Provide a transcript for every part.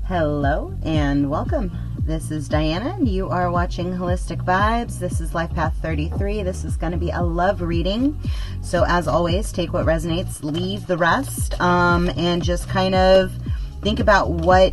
Hello and welcome. This is Diana and you are watching Holistic Vibes. This is Life Path 33. This is going to be a love reading. So as always, take what resonates, leave the rest, and just kind of think about what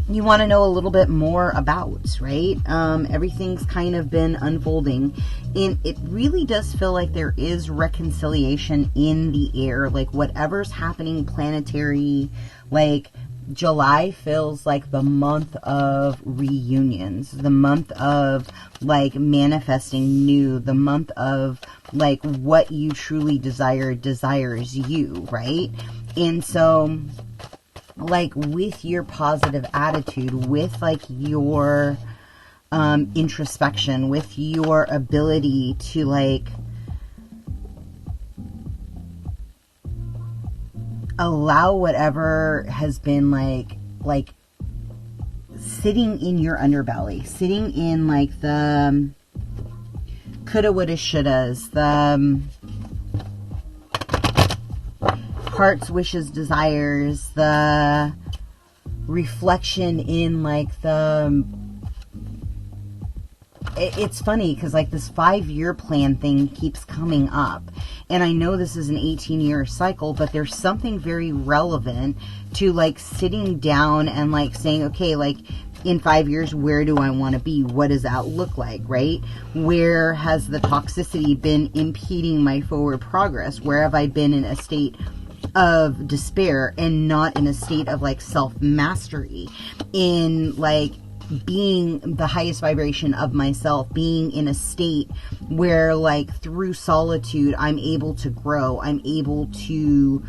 you want to know a little bit more about, right? Everything's kind of been unfolding, and it really does feel like there is reconciliation in the air. Like whatever's happening planetary, like July feels like the month of reunions, the month of like manifesting new, the month of like what you truly desire desires you, right? And so like with your positive attitude, with like your introspection, with your ability to like allow whatever has been like sitting in your underbelly, sitting in like the coulda, woulda, shouldas, the hearts, wishes, desires, the reflection in like the, it's funny because like this 5-year plan thing keeps coming up, and I know this is an 18-year cycle, but there's something very relevant to like sitting down and like saying, okay, like in 5 years, where do I want to be? What does that look like, right? Where has the toxicity been impeding my forward progress? Where have I been in a state of despair and not in a state of like self-mastery, in like being the highest vibration of myself, being in a state where like through solitude I'm able to grow, I'm able to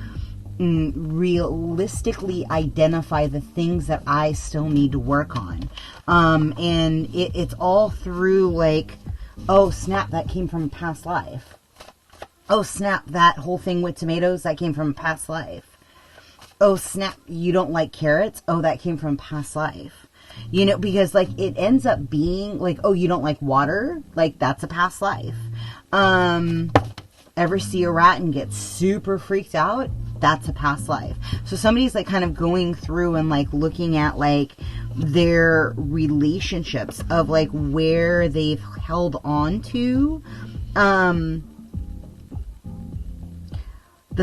realistically identify the things that I still need to work on, and it's all through like, oh snap, that came from a past life. Oh snap, that whole thing with tomatoes, that came from a past life. Oh snap, you don't like carrots? Oh, that came from past life. You know, because like it ends up being like, oh, you don't like water? Like that's a past life. Ever see a rat and get super freaked out? That's a past life. So somebody's like kind of going through and like looking at like their relationships of like where they've held on to the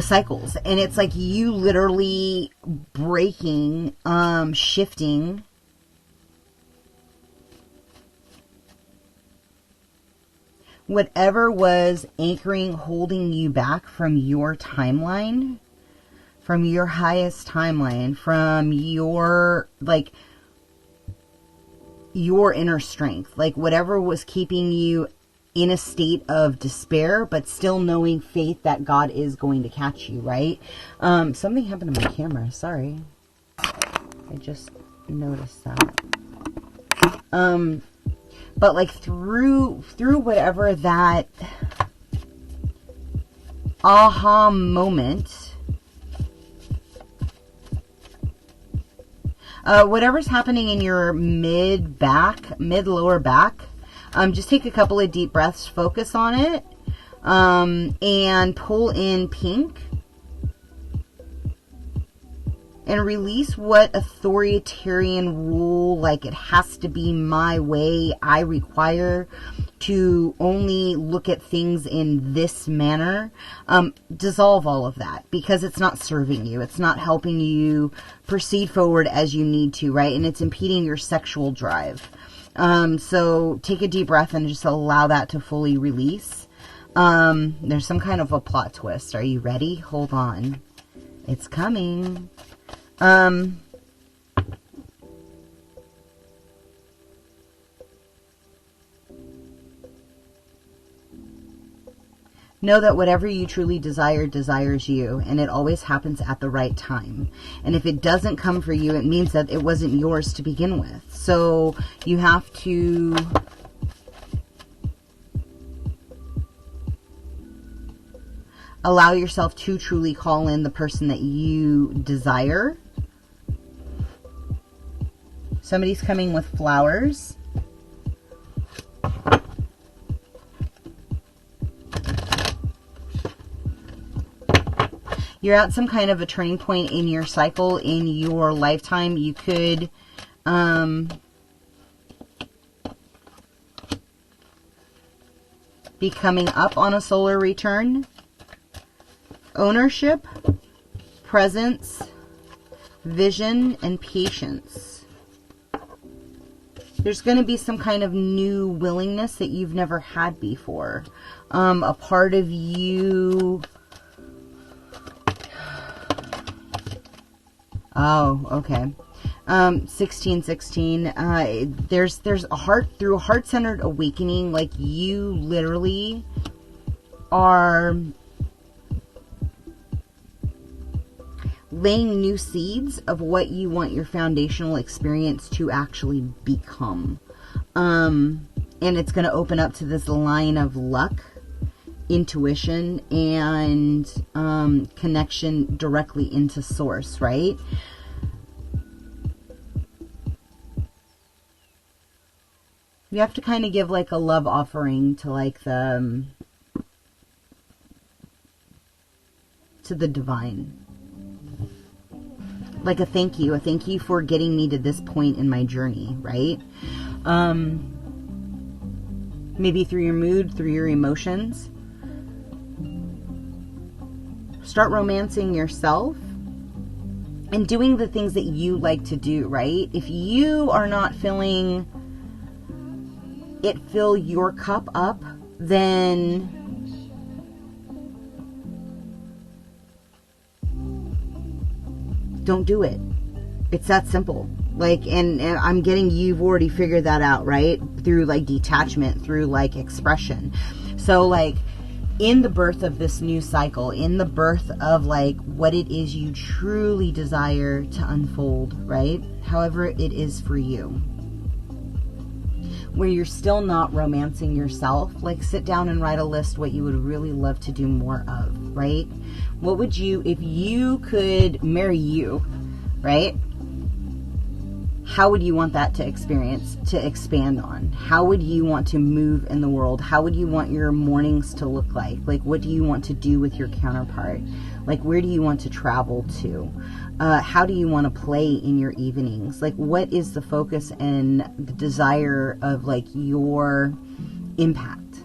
cycles. And it's like you literally breaking, shifting whatever was anchoring, holding you back from your timeline, from your highest timeline, from your, like, your inner strength. Like, whatever was keeping you in a state of despair, but still knowing faith that God is going to catch you, right? Something happened to my camera. Sorry. I just noticed that. But like through whatever that aha moment, whatever's happening in your mid lower back, just take a couple of deep breaths, focus on it, and pull in pink. And release what authoritarian rule, like it has to be my way, I require to only look at things in this manner. Dissolve all of that, because it's not serving you. It's not helping you proceed forward as you need to, right? And it's impeding your sexual drive. So take a deep breath and just allow that to fully release. There's some kind of a plot twist. Are you ready? Hold on. It's coming. Know that whatever you truly desire desires you, and it always happens at the right time. And if it doesn't come for you, it means that it wasn't yours to begin with. So you have to allow yourself to truly call in the person that you desire. Somebody's coming with flowers. You're at some kind of a turning point in your cycle, in your lifetime. You could be coming up on a solar return. Ownership, presence, vision, and patience. There's going to be some kind of new willingness that you've never had before. A part of you... Oh, okay. 1616. There's a through a heart-centered awakening, like you literally are laying new seeds of what you want your foundational experience to actually become. And it's going to open up to this line of luck, intuition, and connection directly into source, right? You have to kind of give like a love offering to like the divine. Like a thank you for getting me to this point in my journey, right? Maybe through your mood, through your emotions. Start romancing yourself and doing the things that you like to do, right? If you are not feeling it fill your cup up, then don't do it. It's that simple. Like, and I'm getting you've already figured that out, right? Through like detachment, through like expression. So like in the birth of this new cycle, in the birth of like what it is you truly desire to unfold, right? However it is for you. Where you're still not romancing yourself, like sit down and write a list what you would really love to do more of, right? What would you, if you could marry you, right? How would you want that to experience, to expand on? How would you want to move in the world? How would you want your mornings to look like? Like, what do you want to do with your counterpart? Like, where do you want to travel to? How do you want to play in your evenings? Like, what is the focus and the desire of, like, your impact?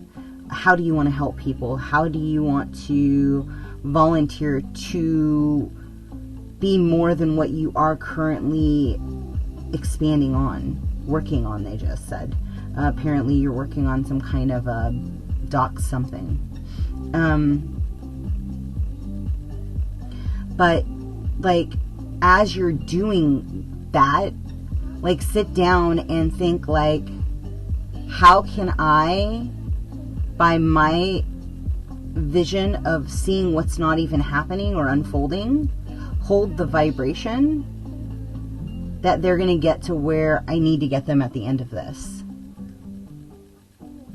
How do you want to help people? How do you want to volunteer to be more than what you are currently expanding on, working on, they just said. Apparently you're working on some kind of a doc something. But like as you're doing that, like sit down and think like, how can I, by my vision of seeing what's not even happening or unfolding, hold the vibration that they're going to get to where I need to get them at the end of this.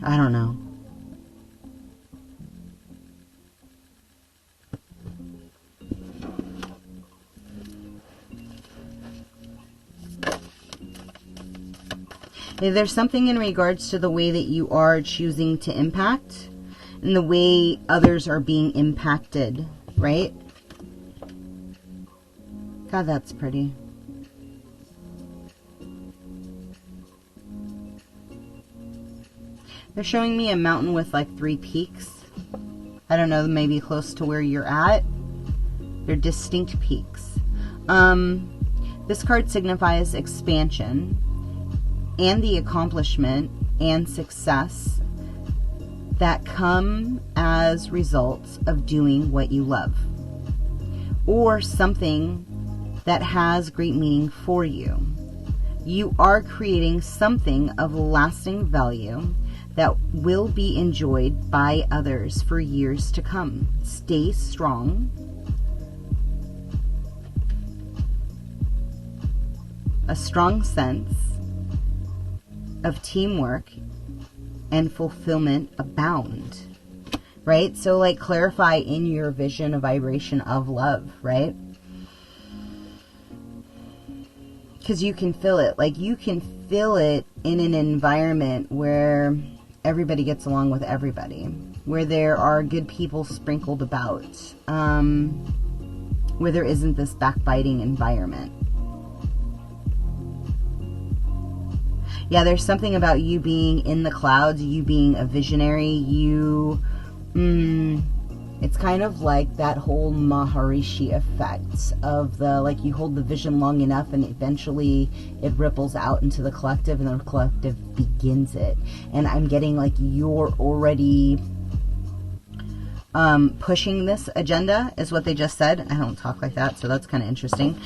I don't know. There's something in regards to the way that you are choosing to impact and the way others are being impacted, right? God, that's pretty. They're showing me a mountain with like 3 peaks. I don't know, maybe close to where you're at. They're distinct peaks. This card signifies expansion and the accomplishment and success that come as results of doing what you love, or something that has great meaning for you. You are creating something of lasting value that will be enjoyed by others for years to come. Stay strong. A strong sense of teamwork and fulfillment abound, right? So like clarify in your vision a vibration of love, right? Because you can feel it. Like you can feel it in an environment where everybody gets along with everybody, where there are good people sprinkled about. where there isn't this backbiting environment. Yeah, there's something about you being in the clouds, you being a visionary, you, it's kind of like that whole Maharishi effect of the, like, you hold the vision long enough and eventually it ripples out into the collective and the collective begins it. And I'm getting like you're already pushing this agenda, is what they just said. I don't talk like that, so that's kind of interesting.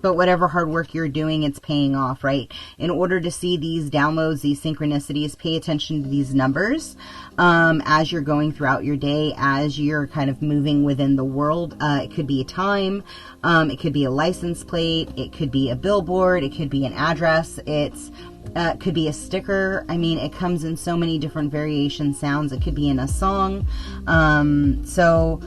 But whatever hard work you're doing, it's paying off, right? In order to see these downloads, these synchronicities, pay attention to these numbers as you're going throughout your day, as you're kind of moving within the world. It could be a time, it could be a license plate, it could be a billboard, it could be an address, it could be a sticker. I mean, it comes in so many different variation sounds. It could be in a song. So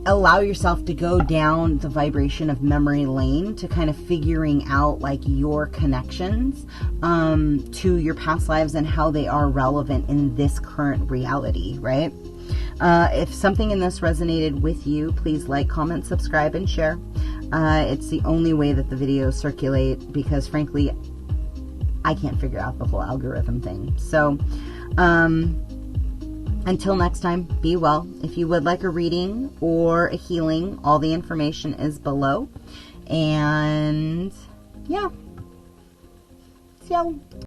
allow yourself to go down the vibration of memory lane to kind of figuring out like your connections to your past lives and how they are relevant in this current reality, right? If something in this resonated with you, please like, comment, subscribe, and share. It's the only way that the videos circulate, because frankly, I can't figure out the whole algorithm thing. So, until next time, be well. If you would like a reading or a healing, all the information is below. And yeah. See y'all.